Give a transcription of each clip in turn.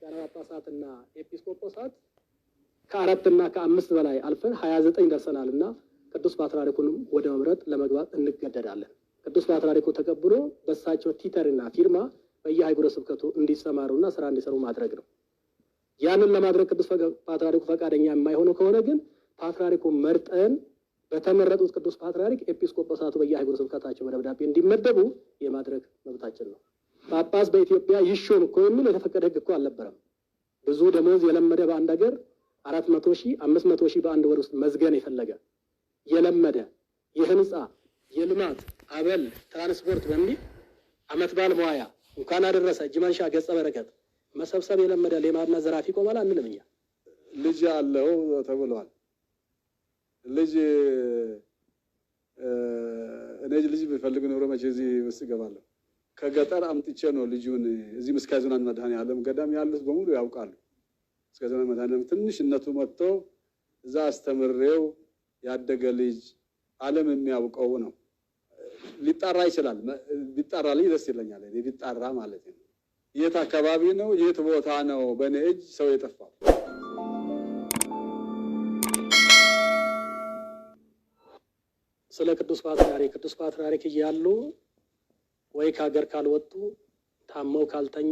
ሊቃነ ጳጳሳትና ኤጲስቆጶሳት ከአራትና ከአምስት በላይ አልፈን 29 ደርሰናልና ቅዱስ ፓትርያርኩንም ወደ መምረጥ ለመግባት እንገደዳለን። ቅዱስ ፓትርያርኩ ተቀብሎ በሳቸው ቲተርና ፊርማ በየአህጉረ ስብከቱ እንዲሰማሩና ስራ እንዲሰሩ ማድረግ ነው። ያንን ለማድረግ ቅዱስ ፓትርያርኩ ፈቃደኛ የማይሆነው ከሆነ ግን ፓትርያርኩ መርጠን በተመረጡት ቅዱስ ፓትርያርክ ኤጲስቆጶሳቱ በየአህጉረ ስብከታቸው በደብዳቤ እንዲመደቡ የማድረግ መብታችን ነው። ጳጳስ በኢትዮጵያ ይሾም እኮ የሚል የተፈቀደ ህግ እኮ አልነበረም። ብዙ ደሞዝ የለመደ በአንድ ሀገር 400,000 500,000 በአንድ ወር ውስጥ መዝገን የፈለገ የለመደ የህንፃ የልማት አበል ትራንስፖርት በሚል አመት በዓል መዋያ እንኳን አደረሰ እጅ መንሻ ገጸ በረከት መሰብሰብ የለመደ ሌማና ዘራፊ ቆማል አንልም። እኛ ልጅ አለው ተብሏል። ልጅ እኔ ልጅ ቢፈልግ ኖሮ መቼ እዚህ ውስጥ እገባለሁ። ከገጠር አምጥቼ ነው ልጁን እዚህ ምስካየ ኅዙናን መድኃኔዓለም ገዳም ያሉት በሙሉ ያውቃሉ። ምስካየ ኅዙናን መድኃኔዓለም ትንሽነቱ መጥቶ እዛ አስተምሬው ያደገ ልጅ ዓለም የሚያውቀው ነው። ሊጣራ ይችላል። ቢጣራልኝ ደስ ይለኛል። እኔ ቢጣራ ማለት ነው። የት አካባቢ ነው የት ቦታ ነው በእኔ እጅ ሰው የጠፋው? ስለ ቅዱስ ፓትርያርክ እያሉ ወይ ከሀገር ካልወጡ ታመው ካልተኙ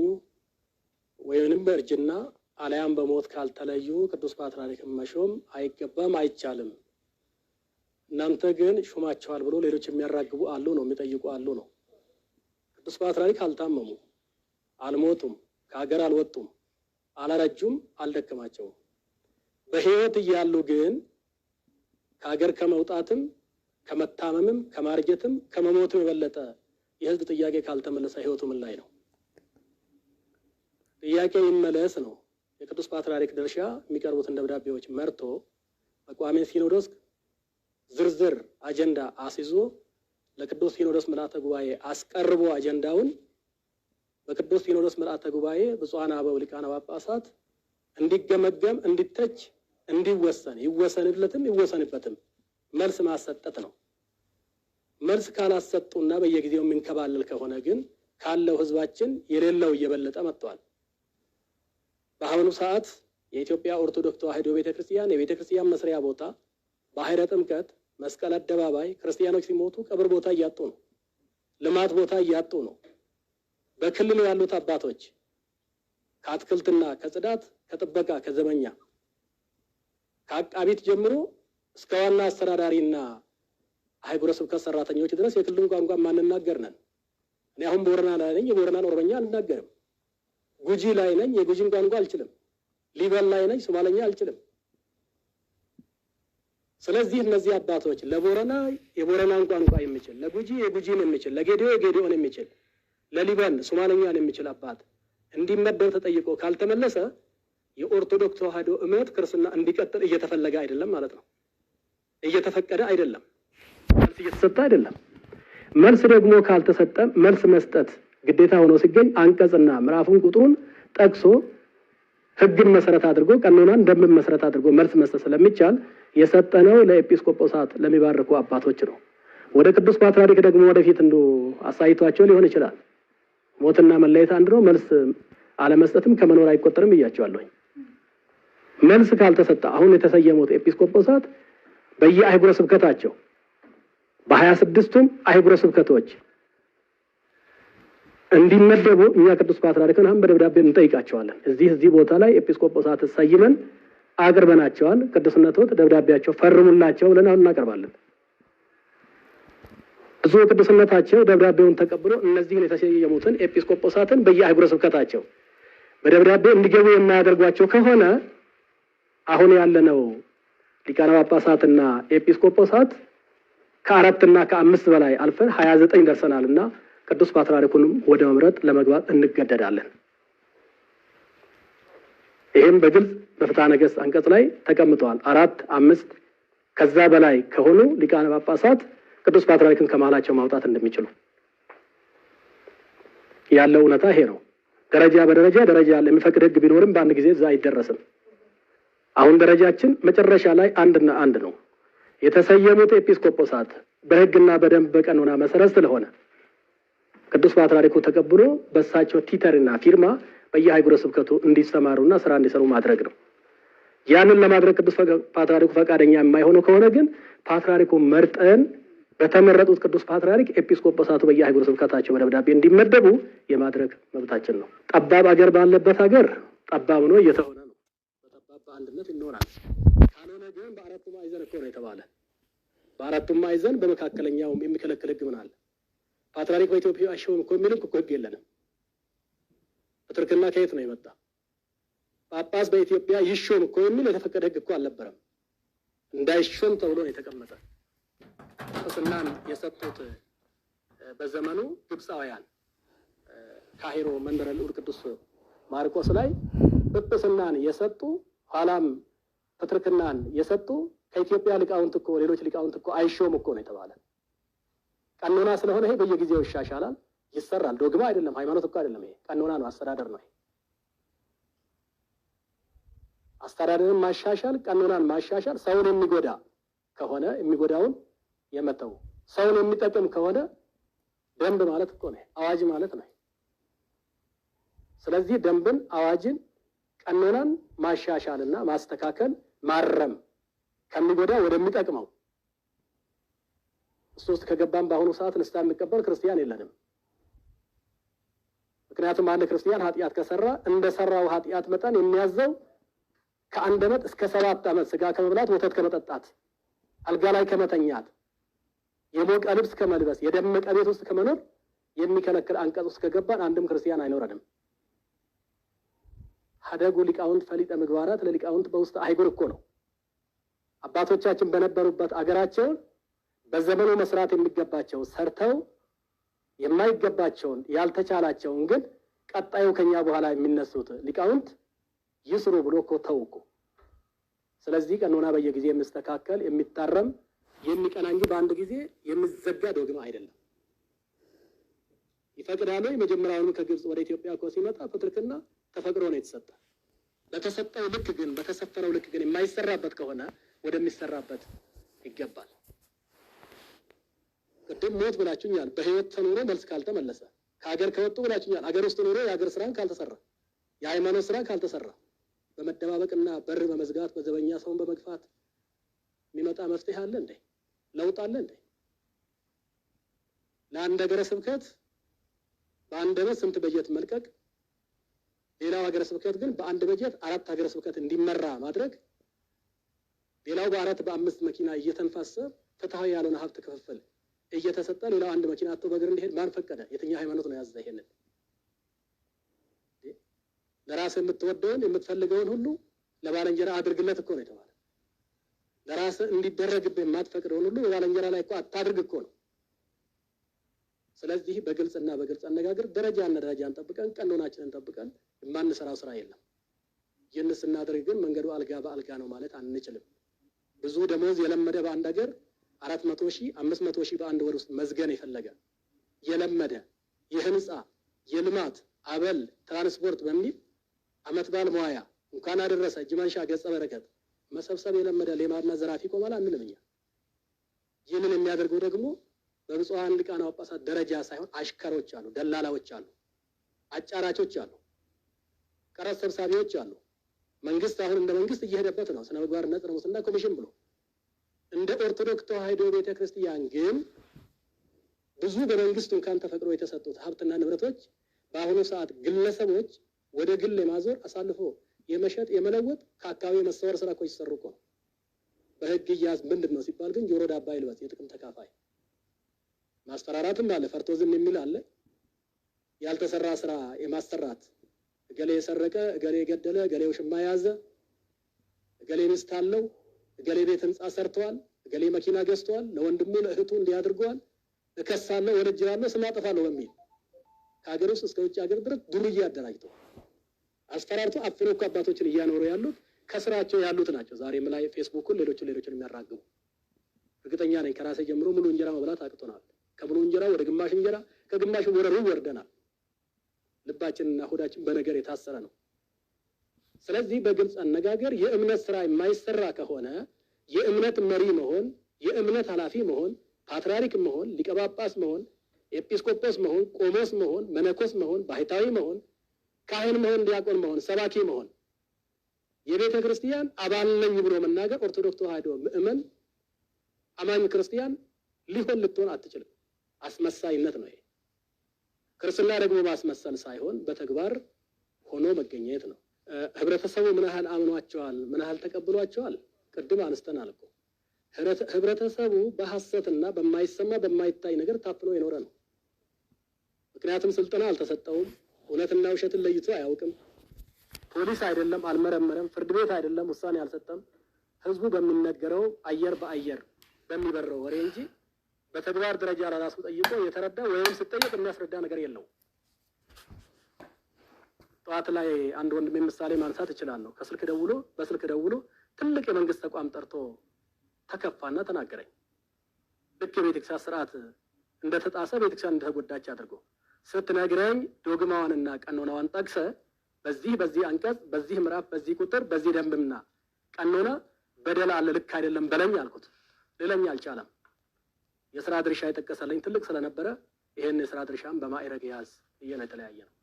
ወይንም በእርጅና አልያም በሞት ካልተለዩ ቅዱስ ፓትርያርክን መሾም አይገባም፣ አይቻልም። እናንተ ግን ሹማቸዋል ብሎ ሌሎች የሚያራግቡ አሉ ነው፣ የሚጠይቁ አሉ ነው። ቅዱስ ፓትርያርክ አልታመሙ፣ አልሞቱም፣ ከሀገር አልወጡም፣ አላረጁም፣ አልደከማቸውም። በህይወት እያሉ ግን ከሀገር ከመውጣትም ከመታመምም ከማርጀትም ከመሞትም የበለጠ የህዝብ ጥያቄ ካልተመለሰ ህይወቱ ምን ላይ ነው? ጥያቄ ይመለስ ነው። የቅዱስ ፓትርያርክ ድርሻ የሚቀርቡትን ደብዳቤዎች መርቶ በቋሚ ሲኖዶስ ዝርዝር አጀንዳ አስይዞ ለቅዱስ ሲኖዶስ ምልዓተ ጉባኤ አስቀርቦ አጀንዳውን በቅዱስ ሲኖዶስ ምልዓተ ጉባኤ ብፁዓን አበው ሊቃነ ጳጳሳት እንዲገመገም፣ እንዲተች፣ እንዲወሰን ይወሰንለትም ይወሰንበትም መልስ ማሰጠት ነው። መልስ ካላሰጡና በየጊዜው የሚንከባለል ከሆነ ግን ካለው ህዝባችን የሌለው እየበለጠ መጥቷል። በአሁኑ ሰዓት የኢትዮጵያ ኦርቶዶክስ ተዋሕዶ ቤተክርስቲያን የቤተክርስቲያን መስሪያ ቦታ ባሕረ ጥምቀት፣ መስቀል አደባባይ ክርስቲያኖች ሲሞቱ ቀብር ቦታ እያጡ ነው። ልማት ቦታ እያጡ ነው። በክልሉ ያሉት አባቶች ከአትክልትና ከጽዳት ከጥበቃ ከዘበኛ ከአቃቢት ጀምሮ እስከ ዋና አስተዳዳሪና አህጉረ ስብከት ሰራተኞች ድረስ የክልሉን ቋንቋ ማንናገር ነን። እኔ አሁን ቦረና ላይ ነኝ፣ የቦረናን ኦሮምኛ አልናገርም። ጉጂ ላይ ነኝ፣ የጉጂን ቋንቋ አልችልም። ሊበን ላይ ነኝ፣ ሶማለኛ አልችልም። ስለዚህ እነዚህ አባቶች ለቦረና የቦረናን ቋንቋ የሚችል፣ ለጉጂ የጉጂን የሚችል፣ ለጌዲዮ የጌዲዮን የሚችል፣ ለሊበን ሶማለኛን የሚችል አባት እንዲመደብ ተጠይቆ ካልተመለሰ የኦርቶዶክስ ተዋሕዶ እምነት ክርስትና እንዲቀጥል እየተፈለገ አይደለም ማለት ነው። እየተፈቀደ አይደለም። መልስ እየተሰጠ አይደለም። መልስ ደግሞ ካልተሰጠ መልስ መስጠት ግዴታ ሆኖ ሲገኝ አንቀጽና ምዕራፉን ቁጥሩን ጠቅሶ ሕግን መሰረት አድርጎ ቀኖናን ደንብን መሰረት አድርጎ መልስ መስጠት ስለሚቻል የሰጠነው ለኤጲስቆጶሳት ለሚባርኩ አባቶች ነው። ወደ ቅዱስ ፓትርያርክ ደግሞ ወደፊት እንዶ አሳይቷቸው ሊሆን ይችላል። ሞትና መለየት አንድ ነው። መልስ አለመስጠትም ከመኖር አይቆጠርም ብያቸዋለሁ። መልስ ካልተሰጠ አሁን የተሰየሙት ኤጲስቆጶሳት በየአህጉረ ስብከታቸው በ26ቱም አህጉረ ስብከቶች እንዲመደቡ እኛ ቅዱስ ፓትርያርክን አሁን በደብዳቤ እንጠይቃቸዋለን። እዚህ ቦታ ላይ ኤጲስቆጶሳት ሰይመን አቅርበናቸዋል። ቅዱስነቶት ደብዳቤያቸው ፈርሙላቸው ብለን አሁን እናቀርባለን። ብዙ ቅዱስነታቸው ደብዳቤውን ተቀብሎ እነዚህን የተሰየሙትን ኤጲስቆጶሳትን በየአህጉረ ስብከታቸው በደብዳቤ እንዲገቡ የማያደርጓቸው ከሆነ አሁን ያለነው ሊቃነ ጳጳሳትና ኤጲስቆጶሳት ከአራትና ከአምስት በላይ አልፈን 29 ደርሰናልና ቅዱስ ፓትርያርኩንም ወደ መምረጥ ለመግባት እንገደዳለን። ይህም በግልጽ በፍትሐ ነገሥት አንቀጽ ላይ ተቀምጧል። 4፣ 5 ከዛ በላይ ከሆኑ ሊቃነ ጳጳሳት ቅዱስ ፓትርያርክን ከመሃላቸው ማውጣት እንደሚችሉ ያለው እውነታ ይሄ ነው። ደረጃ በደረጃ ደረጃ ያለ የሚፈቅድ ህግ ቢኖርም በአንድ ጊዜ እዛ አይደረስም። አሁን ደረጃችን መጨረሻ ላይ አንድና አንድ ነው። የተሰየሙት ኤጲስቆጶሳት በህግና በደንብ በቀኖና መሰረት ስለሆነ ቅዱስ ፓትርያርኩ ተቀብሎ በሳቸው ቲተርና ፊርማ በየሀገረ ስብከቱ እንዲሰማሩና ስራ እንዲሰሩ ማድረግ ነው። ያንን ለማድረግ ቅዱስ ፓትርያርኩ ፈቃደኛ የማይሆኑ ከሆነ ግን ፓትርያርኩ መርጠን በተመረጡት ቅዱስ ፓትርያርክ ኤጲስቆጶሳቱ በየሀገረ ስብከታቸው በደብዳቤ እንዲመደቡ የማድረግ መብታችን ነው። ጠባብ አገር ባለበት ሀገር ጠባብ ነው እየተሆነ ነው። በጠባብ በአንድነት ይኖራል። ካልሆነ ግን በአራቱ ማዕዘን እኮ ነው የተባለ። በአራቱም ማዕዘን በመካከለኛው የሚከለክል ህግ ምን አለ? ፓትርያርክ በኢትዮጵያ አይሾምም እኮ የሚል እኮ ህግ የለንም። ፕትርክና ከየት ነው የመጣ? ጳጳስ በኢትዮጵያ ይሾም እኮ የሚል የተፈቀደ ህግ እኮ አልነበረም። እንዳይሾም ተብሎ ነው የተቀመጠ። ጵጵስናን የሰጡት በዘመኑ ግብፃውያን ካሂሮ መንበረ ልዑል ቅዱስ ማርቆስ ላይ ጵጵስናን የሰጡ ኋላም ፕትርክናን የሰጡ ከኢትዮጵያ ሊቃውንት እኮ ሌሎች ሊቃውንት እኮ አይሾም እኮ ነው የተባለ። ቀኖና ስለሆነ ይሄ በየጊዜው ይሻሻላል፣ ይሰራል። ዶግማ አይደለም፣ ሃይማኖት እኮ አይደለም። ይሄ ቀኖና ነው፣ አስተዳደር ነው። አስተዳደርን ማሻሻል፣ ቀኖናን ማሻሻል ሰውን የሚጎዳ ከሆነ የሚጎዳውን የመተው ሰውን የሚጠቅም ከሆነ ደንብ ማለት እኮ ነው፣ አዋጅ ማለት ነው። ስለዚህ ደንብን፣ አዋጅን፣ ቀኖናን ማሻሻልና ማስተካከል ማረም ከሚጎዳ ወደሚጠቅመው እሱ ውስጥ ከገባን በአሁኑ ሰዓት ንስሐ የሚቀበል ክርስቲያን የለንም። ምክንያቱም አንድ ክርስቲያን ኃጢአት ከሰራ እንደሰራው ኃጢአት መጠን የሚያዘው ከ1 ዓመት እስከ 7 ዓመት ስጋ ከመብላት ወተት ከመጠጣት አልጋ ላይ ከመተኛት የሞቀ ልብስ ከመልበስ የደመቀ ቤት ውስጥ ከመኖር የሚከለክል አንቀጽ ውስጥ ከገባን አንድም ክርስቲያን አይኖረንም። ሀደጉ ሊቃውንት ፈሊጠ ምግባራት ለሊቃውንት በውስጥ አይጉር እኮ ነው። አባቶቻችን በነበሩበት አገራቸውን በዘመኑ መስራት የሚገባቸው ሰርተው የማይገባቸውን ያልተቻላቸውን ግን ቀጣዩ ከኛ በኋላ የሚነሱት ሊቃውንት ይስሩ ብሎ እኮ ተውኩ። ስለዚህ ቀኖና በየጊዜ የሚስተካከል የሚታረም የሚቀና እንጂ በአንድ ጊዜ የሚዘጋ ዶግማ አይደለም። ይፈቅዳሉ። የመጀመሪያውንም ከግብፅ ወደ ኢትዮጵያ እኮ ሲመጣ ፕትርክና ተፈቅዶ ነው የተሰጠ። በተሰጠው ልክ ግን በተሰፈረው ልክ ግን የማይሰራበት ከሆነ ወደሚሰራበት ይገባል። ቅድም ሞት ብላችሁኛል። በህይወት ተኖሮ መልስ ካልተመለሰ ከሀገር ከወጡ ብላችሁኛል። ሀገር ውስጥ ኖሮ የሀገር ስራን ካልተሰራ የሃይማኖት ስራ ካልተሰራ በመደባበቅና በር በመዝጋት በዘበኛ ሰውን በመግፋት የሚመጣ መፍትሄ አለ እንዴ? ለውጥ አለ እንዴ? ለአንድ ሀገረ ስብከት በአንድ ዓመት ስንት በጀት መልቀቅ፣ ሌላው ሀገረ ስብከት ግን በአንድ በጀት 4 ሀገረ ስብከት እንዲመራ ማድረግ፣ ሌላው በ4 በ5 መኪና እየተንፋሰ ፍትሃዊ ያልሆነ ሀብት ክፍፍል እየተሰጠ ሌላው አንድ መኪና አጥቶ በእግር እንዲሄድ ማን ፈቀደ? የትኛው ሃይማኖት ነው ያዘዘ ይሄንን? ለራስህ የምትወደውን የምትፈልገውን ሁሉ ለባልንጀራ አድርግለት እኮ ነው የተባለ። ለራስህ እንዲደረግብህ የማትፈቅደውን ሁሉ የባልንጀራ ላይ እኮ አታድርግ እኮ ነው። ስለዚህ በግልጽና በግልጽ አነጋገር ደረጃና ደረጃን ጠብቀን ቀኖናችንን ጠብቀን የማንሰራው ስራ የለም። ይህን ስናደርግ ግን መንገዱ አልጋ በአልጋ ነው ማለት አንችልም። ብዙ ደሞዝ የለመደ በአንድ ሀገር 400,000 500,000 በአንድ ወር ውስጥ መዝገን የፈለገ የለመደ የህንፃ የልማት አበል ትራንስፖርት በሚል አመት ባል መዋያ እንኳን አደረሰ እጅ መንሻ ገጸ በረከት መሰብሰብ የለመደ ሌማና ዘራፊ ቆማላ አንልም እኛ። ይህንን የሚያደርገው ደግሞ በብፁዓን ሊቃነ ጳጳሳት ደረጃ ሳይሆን አሽከሮች አሉ፣ ደላላዎች አሉ፣ አጫራቾች አሉ፣ ቀረጥ ሰብሳቢዎች አሉ። መንግስት አሁን እንደ መንግስት እየሄደበት ነው ስነ ምግባርና ጸረ ሙስና ኮሚሽን ብሎ። እንደ ኦርቶዶክስ ተዋሕዶ ቤተክርስቲያን ግን ብዙ በመንግስቱ እንኳን ተፈቅዶ የተሰጡት ሀብትና ንብረቶች በአሁኑ ሰዓት ግለሰቦች ወደ ግል የማዞር አሳልፎ የመሸጥ የመለወጥ ከአካባቢ የመሰወር ስራ እኮ ይሰሩ እኮ ነው። በህግ እያዝ ምንድን ነው ሲባል ግን ጆሮ ዳባ ይልበስ የጥቅም ተካፋይ ማስፈራራትም አለ፣ ፈርቶ ዝም የሚል አለ። ያልተሰራ ስራ የማሰራት እገሌ የሰረቀ፣ እገሌ የገደለ፣ እገሌ ውሽማ የያዘ፣ እገሌ ሚስት አለው፣ እገሌ ቤት ህንፃ ሰርተዋል፣ እገሌ መኪና ገዝተዋል፣ ለወንድሙ ለእህቱ እንዲያድርገዋል፣ እከሳለሁ፣ ወነጅላለሁ፣ ስም አጠፋለሁ በሚል ከሀገር ውስጥ እስከ ውጭ ሀገር ድረስ ዱርዬ አደራጅተው አስፈራርቶ አፍኖ እኮ አባቶችን እያኖሩ ያሉት ከስራቸው ያሉት ናቸው። ዛሬም ላይ ፌስቡክን ሌሎችን የሚያራግቡ እርግጠኛ ነኝ ከራሴ ጀምሮ ሙሉ እንጀራ መብላት አቅቶናል። ከሙሉ እንጀራ ወደ ግማሽ እንጀራ ከግማሽ ወደ ሩብ ወርደናል። ልባችንና ሆዳችን በነገር የታሰረ ነው። ስለዚህ በግልጽ አነጋገር የእምነት ስራ የማይሰራ ከሆነ የእምነት መሪ መሆን፣ የእምነት ኃላፊ መሆን፣ ፓትርያርክ መሆን፣ ሊቀ ጳጳስ መሆን፣ ኤጲስቆጶስ መሆን፣ ቆሞስ መሆን፣ መነኮስ መሆን፣ ባህታዊ መሆን ካህን መሆን፣ ዲያቆን መሆን፣ ሰባኪ መሆን፣ የቤተ ክርስቲያን አባል ነኝ ብሎ መናገር ኦርቶዶክስ ተዋሕዶ ምእመን አማኝ ክርስቲያን ልትሆን አትችልም። አስመሳይነት ነው ይሄ። ክርስትና ደግሞ ማስመሰል ሳይሆን በተግባር ሆኖ መገኘት ነው። ህብረተሰቡ ምን ያህል አምኗቸዋል፣ ምን ያህል ተቀብሏቸዋል? ቅድም አንስተናል እኮ ህብረተሰቡ በሐሰትና በማይሰማ በማይታይ ነገር ታፍኖ የኖረ ነው። ምክንያቱም ስልጠና አልተሰጠውም፣ እውነትና ውሸትን ለይቶ አያውቅም። ፖሊስ አይደለም አልመረመረም፣ ፍርድ ቤት አይደለም ውሳኔ አልሰጠም። ህዝቡ በሚነገረው አየር በአየር በሚበረው ወሬ እንጂ በተግባር ደረጃ ለራሱ ጠይቆ የተረዳ ወይም ሲጠየቅ የሚያስረዳ ነገር የለው። ጠዋት ላይ አንድ ወንድሜ ምሳሌ ማንሳት እችላለሁ። በስልክ ደውሎ ትልቅ የመንግስት ተቋም ጠርቶ ተከፋና ተናገረኝ። ልክ የቤተክርስቲያን ስርዓት እንደተጣሰ ቤተክርስቲያን እንደተጎዳች አድርጎ ስትነግረኝ ዶግማዋንና ቀኖናዋን ጠቅሰ በዚህ አንቀጽ፣ በዚህ ምዕራፍ፣ በዚህ ቁጥር፣ በዚህ ደንብና ቀኖና በደል አለ ልክ አይደለም በለኝ አልኩት። ሌላኛ አልቻለም። የስራ ድርሻ የጠቀሰልኝ ትልቅ ስለነበረ ይሄን የስራ ድርሻም በማዕረግ ያዝ እየነ የተለያየ ነው።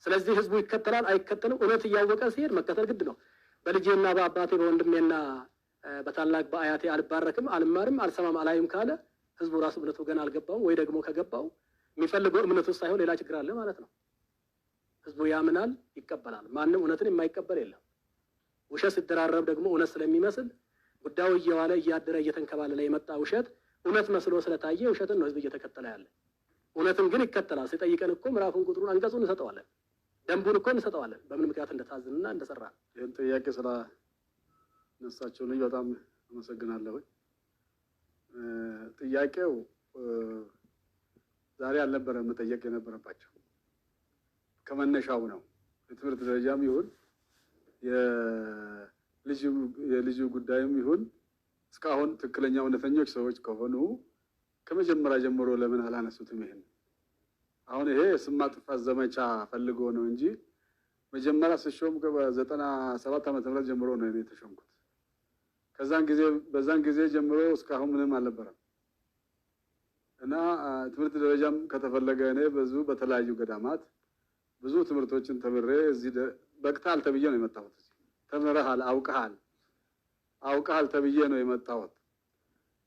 ስለዚህ ህዝቡ ይከተላል አይከተልም፣ እውነት እያወቀ ሲሄድ መከተል ግድ ነው። በልጄና በአባቴ በወንድሜና በታላቅ በአያቴ አልባረክም፣ አልማርም፣ አልሰማም፣ አላይም ካለ ህዝቡ ራሱ እምነቱ ገና አልገባውም፣ ወይ ደግሞ ከገባው የሚፈልገው እምነቱ ሳይሆን ሌላ ችግር አለ ማለት ነው። ህዝቡ ያምናል፣ ይቀበላል። ማንም እውነትን የማይቀበል የለም። ውሸት ሲደራረብ ደግሞ እውነት ስለሚመስል ጉዳዩ እየዋለ እያደረ እየተንከባለለ የመጣ ውሸት እውነት መስሎ ስለታየ ውሸትን ነው ህዝብ እየተከተለ ያለ። እውነትን ግን ይከተላል። ሲጠይቀን እኮ ምዕራፉን፣ ቁጥሩን፣ አንቀጹን እንሰጠዋለን፣ ደንቡን እኮ እንሰጠዋለን፣ በምን ምክንያት እንደታዘንና እንደሰራ። ይህን ጥያቄ ስላነሳችሁልኝ በጣም አመሰግናለሁ። ጥያቄው ዛሬ አልነበረም መጠየቅ የነበረባቸው፣ ከመነሻው ነው። የትምህርት ደረጃም ይሁን የልጁ ጉዳይም ይሁን እስካሁን ትክክለኛ እውነተኞች ሰዎች ከሆኑ ከመጀመሪያ ጀምሮ ለምን አላነሱትም? ይሄን አሁን ይሄ ስም ማጥፋት ዘመቻ ፈልጎ ነው እንጂ መጀመሪያ ስሾም ከ97 ዓመተ ምህረት ጀምሮ ነው እኔ የተሾምኩት። በዛን ጊዜ ጀምሮ እስካሁን ምንም አልነበረም እና ትምህርት ደረጃም ከተፈለገ እኔ በተለያዩ ገዳማት ብዙ ትምህርቶችን ተምሬ እዚህ በቅታል ተብዬ ነው የመጣሁት። ተምረሃል፣ አውቀሃል ተብዬ ነው የመጣሁት።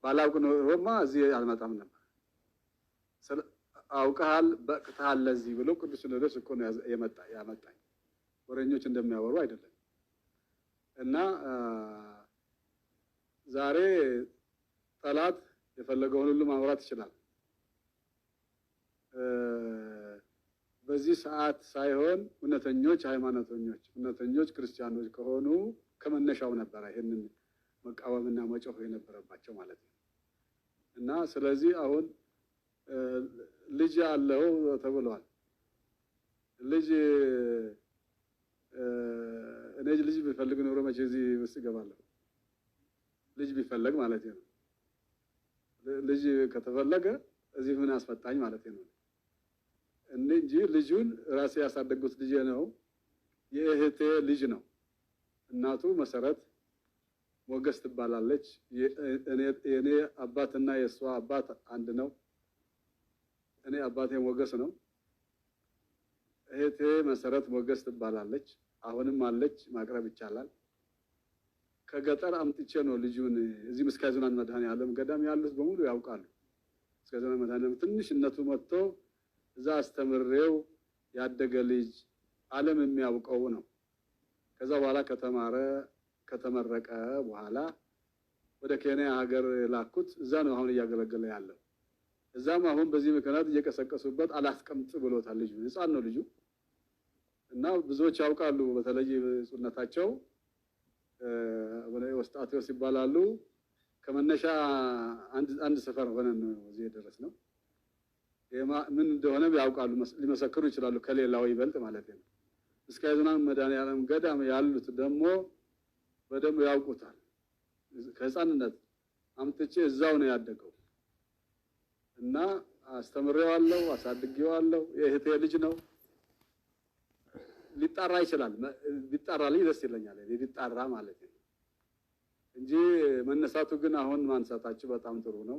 ባላውቅ ኖሮማ እዚህ አልመጣም ነበር። አውቀሃል፣ በቅታል ለዚህ ብሎ ቅዱስ ሲኖዶስ እኮ ነው ያመጣኝ። ወሬኞች እንደሚያወሩ አይደለም። እና ዛሬ ጠላት የፈለገውን ሁሉ ማውራት ይችላል። በዚህ ሰዓት ሳይሆን እውነተኞች ሃይማኖተኞች፣ እውነተኞች ክርስቲያኖች ከሆኑ ከመነሻው ነበረ ይሄንን መቃወምና መጮህ የነበረባቸው ማለት ነው። እና ስለዚህ አሁን ልጅ አለው ተብሏል። እኔ ልጅ ቢፈልግ ኖሮ መቼ እዚህ ውስጥ እገባለሁ? ልጅ ቢፈለግ ማለት ነው። ልጅ ከተፈለገ እዚህ ምን አስፈጣኝ ማለት ነው እንጂ ልጁን ራሴ ያሳደጉት ልጅ ነው። የእህቴ ልጅ ነው። እናቱ መሰረት ሞገስ ትባላለች። የኔ አባትና የሷ አባት አንድ ነው። እኔ አባቴ ሞገስ ነው። እህቴ መሰረት ሞገስ ትባላለች። አሁንም አለች፣ ማቅረብ ይቻላል። ከገጠር አምጥቼ ነው ልጁን እዚህ ምስካየ ኅዙናን መድኃኔዓለም ገዳም ያሉት በሙሉ ያውቃሉ። ምስካየ ኅዙናን መድኃኔዓለም ትንሽነቱ መጥቶ እዛ አስተምሬው ያደገ ልጅ ዓለም የሚያውቀው ነው። ከዛ በኋላ ከተመረቀ በኋላ ወደ ኬንያ ሀገር ላኩት። እዛ ነው አሁን እያገለገለ ያለው። እዛም አሁን በዚህ ምክንያት እየቀሰቀሱበት አላስቀምጥ ብሎታል። ልጁ ሕፃን ነው ልጁ እና ብዙዎች ያውቃሉ። በተለይ ጽነታቸው ወስጣቴዎስ ይባላሉ። ከመነሻ አንድ ሰፈር ሆነን ነው እዚህ የደረስነው። ምን እንደሆነ ያውቃሉ፣ ሊመሰክሩ ይችላሉ፣ ከሌላው ይበልጥ ማለት ነው። ምስካየ ኅዙናን መድኃኔዓለም ገዳም ያሉት ደግሞ በደንብ ያውቁታል። ከህፃንነት አምጥቼ እዛው ነው ያደገው እና አስተምሬዋለሁ፣ አሳድጌዋለሁ። የእህቴ ልጅ ነው። ሊጣራ ይችላል። ቢጣራልኝ ደስ ይለኛል፣ ሊጣራ ማለት ነው እንጂ መነሳቱ ግን አሁን ማንሳታችሁ በጣም ጥሩ ነው።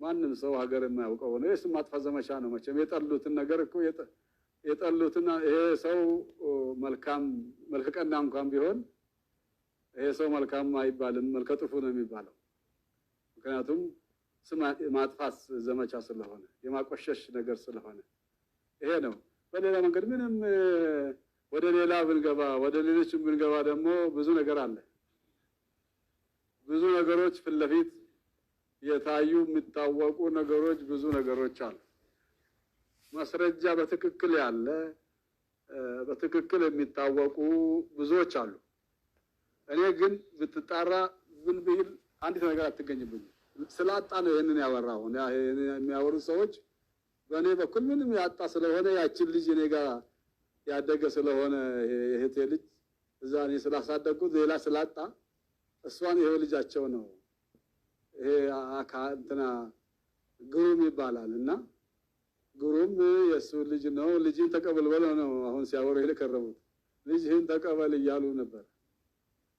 ማንም ሰው ሀገር የማያውቀው ነው። የስም ማጥፋት ዘመቻ ነው። መቼም የጠሉትን ነገር እኮ የጠሉትና ይሄ ሰው መልካም መልከቀና እንኳን ቢሆን ይሄ ሰው መልካም አይባልም፣ መልከ ጥፉ ነው የሚባለው። ምክንያቱም ስም ማጥፋት ዘመቻ ስለሆነ የማቆሸሽ ነገር ስለሆነ ይሄ ነው። በሌላ መንገድ ምንም ወደ ሌላ ብንገባ ወደ ሌሎችም ብንገባ ደግሞ ብዙ ነገር አለ። ብዙ ነገሮች ፊት ለፊት የታዩ የሚታወቁ ነገሮች ብዙ ነገሮች አሉ። ማስረጃ በትክክል ያለ በትክክል የሚታወቁ ብዙዎች አሉ። እኔ ግን ብትጣራ ምን ቢል አንዲት ነገር አትገኝብኝ። ስላጣ ነው ይሄንን ያወራው። የሚያወሩት ሰዎች በእኔ በኩል ምንም ያጣ ስለሆነ ያችን ልጅ እኔ ጋር ያደገ ስለሆነ የእህቴ ልጅ እዛ እኔ ስላሳደግኩት ሌላ ስላጣ እሷን ይሄ ልጃቸው ነው ይሄ እንትና ግሩም ይባላል እና ግሩም የእሱ ልጅ ነው። ልጅን ተቀበል ብለው ነው አሁን ሲያወሩ የከረሙት። ልጅህን ተቀበል እያሉ ነበር።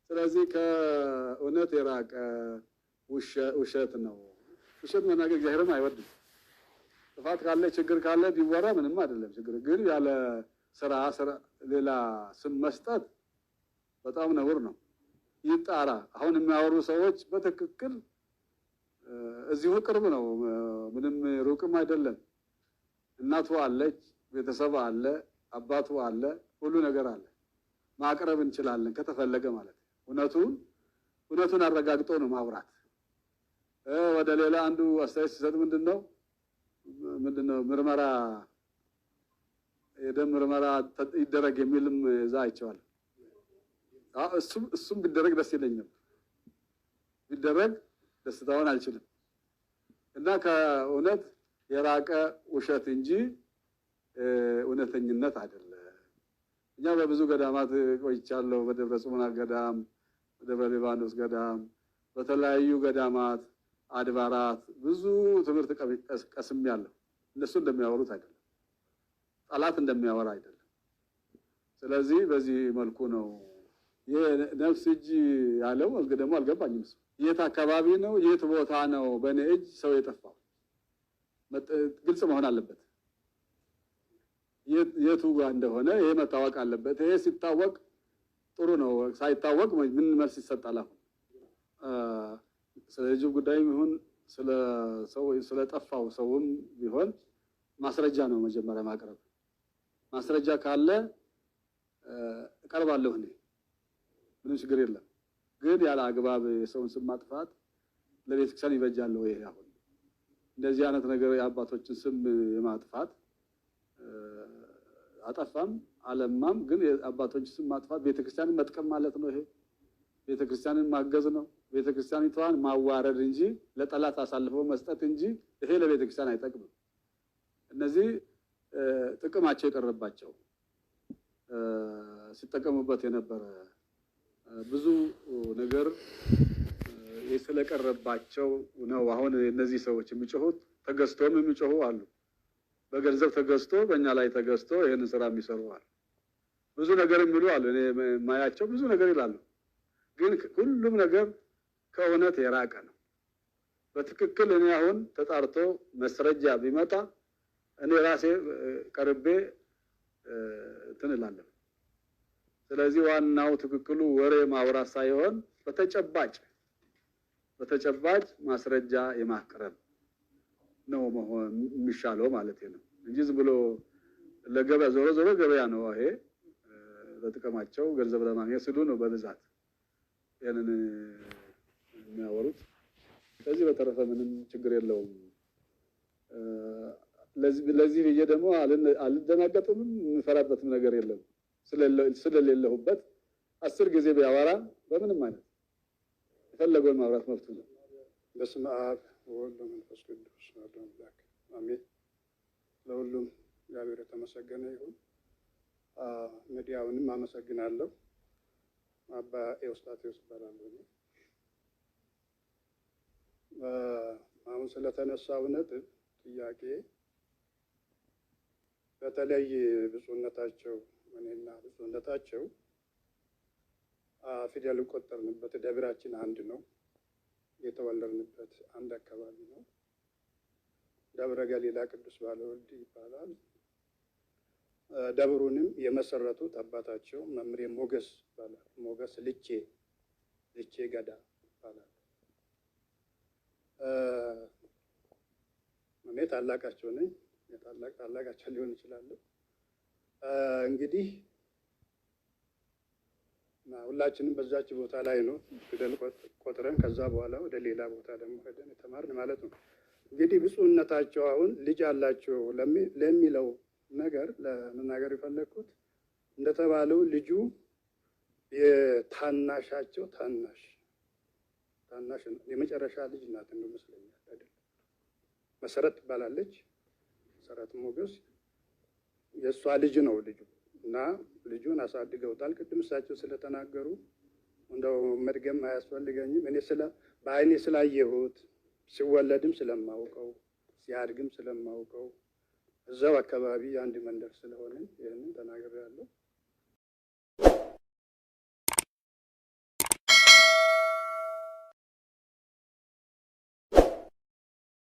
ስለዚህ ከእውነት የራቀ ውሸት ነው። ውሸት መናገር እግዚአብሔርም አይወድም። ጥፋት ካለ ችግር ካለ ቢወራ ምንም አይደለም ችግር። ግን ያለ ስራ ሌላ ስም መስጠት በጣም ነውር ነው። ይጣራ። አሁን የሚያወሩ ሰዎች በትክክል እዚሁ ቅርብ ነው፣ ምንም ሩቅም አይደለም። እናቱ አለች፣ ቤተሰብ አለ፣ አባቱ አለ፣ ሁሉ ነገር አለ። ማቅረብ እንችላለን ከተፈለገ ማለት ነው። እውነቱን አረጋግጦ ነው ማውራት። ወደ ሌላ አንዱ አስተያየት ሲሰጥ ምንድነው ምርመራ የደም ምርመራ ይደረግ የሚልም እዛ አይቼዋለሁ። እሱም ቢደረግ ደስ ይለኛል። ቢደረግ ደስታውን አልችልም። እና ከእውነት የራቀ ውሸት እንጂ እውነተኝነት አይደለም። እኛ በብዙ ገዳማት ቆይቻለሁ። በደብረ ጽሞና ገዳም፣ በደብረ ሊባኖስ ገዳም፣ በተለያዩ ገዳማት አድባራት ብዙ ትምህርት ቀስሜያለሁ። እነሱ እንደሚያወሩት አይደለም፣ ጠላት እንደሚያወራ አይደለም። ስለዚህ በዚህ መልኩ ነው የነፍስ እጅ ያለው። ደግሞ አልገባኝም። የት አካባቢ ነው የት ቦታ ነው በእኔ እጅ ሰው የጠፋው? ግልጽ መሆን አለበት። የቱ ጋር እንደሆነ ይሄ መታወቅ አለበት። ይሄ ሲታወቅ ጥሩ ነው። ሳይታወቅ ምን መልስ ይሰጣል? አሁን ስለ ልጁ ጉዳይም ይሁን ስለ ጠፋው ሰውም ቢሆን ማስረጃ ነው መጀመሪያ ማቅረብ። ማስረጃ ካለ እቀርባለሁ እኔ፣ ምንም ችግር የለም። ግን ያለ አግባብ የሰውን ስም ማጥፋት ለቤተክርስቲያን ይበጃል ወይ? አሁን እንደዚህ አይነት ነገር የአባቶችን ስም የማጥፋት አጠፋም አለማም ግን የአባቶችን ስም ማጥፋት ቤተክርስቲያንን መጥቀም ማለት ነው። ይሄ ቤተክርስቲያንን ማገዝ ነው። ቤተክርስቲያኒቷን ማዋረድ እንጂ ለጠላት አሳልፈው መስጠት እንጂ ይሄ ለቤተክርስቲያን አይጠቅምም። እነዚህ ጥቅማቸው የቀረባቸው ሲጠቀሙበት የነበረ ብዙ ነገር ስለቀረባቸው ነው። አሁን እነዚህ ሰዎች የሚጮሁት ተገዝቶም የሚጮሁ አሉ። በገንዘብ ተገዝቶ በእኛ ላይ ተገዝቶ ይህን ስራ የሚሰሩ አሉ። ብዙ ነገር የሚሉ አሉ። እኔ ማያቸው ብዙ ነገር ይላሉ። ግን ሁሉም ነገር ከእውነት የራቀ ነው። በትክክል እኔ አሁን ተጣርቶ መስረጃ ቢመጣ እኔ ራሴ ቀርቤ እንትን እላለሁ። ስለዚህ ዋናው ትክክሉ ወሬ ማውራት ሳይሆን በተጨባጭ ማስረጃ የማቅረብ ነው መሆን የሚሻለው ማለት ነው እንጂ ዝም ብሎ ለገበያ ዞሮ ገበያ ነው። ይሄ ለጥቅማቸው ገንዘብ ለማግኘት ሲሉ ነው በብዛት ያንን የሚያወሩት። ከዚህ በተረፈ ምንም ችግር የለውም። ለዚህ ብዬ ደግሞ አልደናገጥም፣ የምፈራበትም ነገር የለም። ስለሌለሁበት 10 ጊዜ ቢያወራ በምንም አይነት የፈለገውን ማውራት መብቱ ነው። በስመ አብ ወወልድ ወመንፈስ ቅዱስ አሐዱ አምላክ አሜን። ለሁሉም እግዚአብሔር የተመሰገነ ይሁን። ሚዲያውንም አመሰግናለሁ። አባ ኤዎስጣቴዎስ እባላለሁ። አሁን ስለተነሳው ነጥብ ጥያቄ በተለይ ብፁዕነታቸው እኔና ብፁዕነታቸው ፊደል ቆጠርንበት። ደብራችን አንድ ነው። የተወለድንበት አንድ አካባቢ ነው። ደብረ ገሊላ ቅዱስ ባለወልድ ይባላል። ደብሩንም የመሰረቱት አባታቸው መምሬ ሞገስ ይባላል። ሞገስ ልቼ ገዳ ይባላል። እኔ ታላቃቸው ነኝ። ታላቃቸው ሊሆን ይችላል። እንግዲህ ሁላችንም በዛች ቦታ ላይ ነው ፊደል ቆጥረን ከዛ በኋላ ወደ ሌላ ቦታ ደግሞ ሄደን የተማርን ማለት ነው። እንግዲህ ብፁዕነታቸው አሁን ልጅ አላቸው ለሚለው ነገር ለመናገር የፈለግኩት እንደተባለው ልጁ የታናሻቸው ታናሽ ነው። የመጨረሻ ልጅ ናት እንደው መስለኛል አይደል? መሰረት ትባላለች። መሰረት ሞገስ የእሷ ልጅ ነው ልጁ እና ልጁን አሳድገውታል። ቅድም እሳቸው ስለተናገሩ እንደው መድገም አያስፈልገኝም። እኔ በአይኔ ስላየሁት ሲወለድም ስለማውቀው ሲያድግም ስለማውቀው እዛው አካባቢ አንድ መንደር ስለሆነ ይህንን ተናግሬያለሁ።